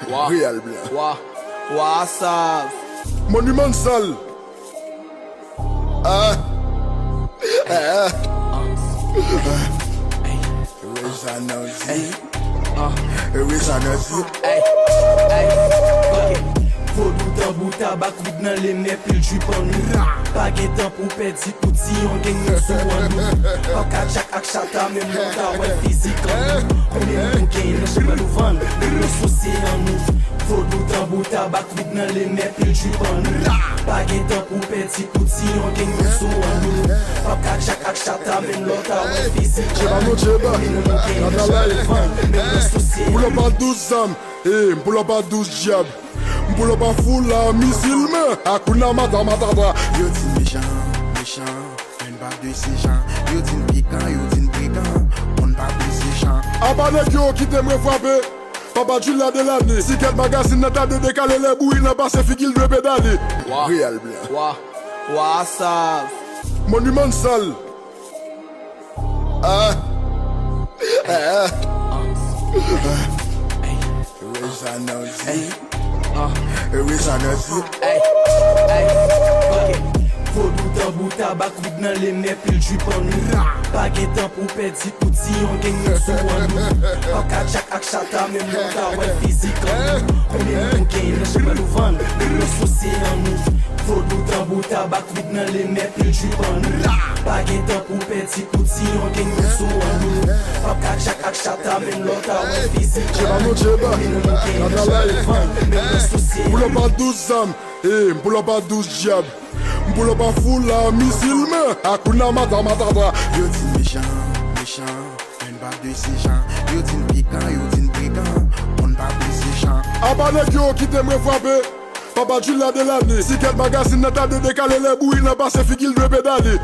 Real blanc. Wasav. Monumental. Vodou tambou tabak wid nan le me pil drip an nou. Pa gen tan pou pedi kouti yon gen yon sou an nou. Pa ka chak ak chata men nou ta wè fizik an nou. Konen nou gen yon chepe nou van, men nou sose an nou. Vodou tambou tabak wid nan le me pil drip an nou. Pa gen tan pou pedi kouti yon gen yon sou an nou. Pa ka chak ak chata men nou ta wè fizik an nou. Konen nou gen yon chepe nou van, men nou sose an nou. Pull up à 12 âmes, pull up à 12 diables. Pull up à full la missile, mais Hakuna Matata. Yo din méchant, méchant, un bas de ces gens. Yo din piquant, yo din brigand, on va blesser gens. Abanek yo qui t'aimerait frapper. Papa tu l'as de l'année. Si quel magazine n'a pas de décaler les bouilles, n'a pas ses figues de pédaler. Real blanc. Wasav. Monumental. Vodou tambou tabak wid nan le me pil drip an nou. Pa gen tan pou pedi kouti yon gen yon sou an nou. Pa ka chak ak chata men nou ta wè fizik an nou. Konen nou gen yon chepe nou van, men nou sose an nou. Vodou tambou tabak wid nan le me pil drip an nou. Pa gen tan pou pedi kouti yon gen yon sou an nou. Pa ka chak ak chata men nou ta wè fizik an nou. Konen nou gen yon chepe nou van, men nou sose an Pull nou. up à 12 âmes, pull up à 12 diables. Pull up à full la missile, mais Hakuna Matata. Yo din méchant, méchant, un bas de ces gens. Yo din piquant, yo din brigand, on va blesser gens. Abanek yo qui t'aimerait frapper. Papa tu l'as de l'année. Si quel magazine n'a pas de décaler les bouilles, n'a pas ses figues de pédaler.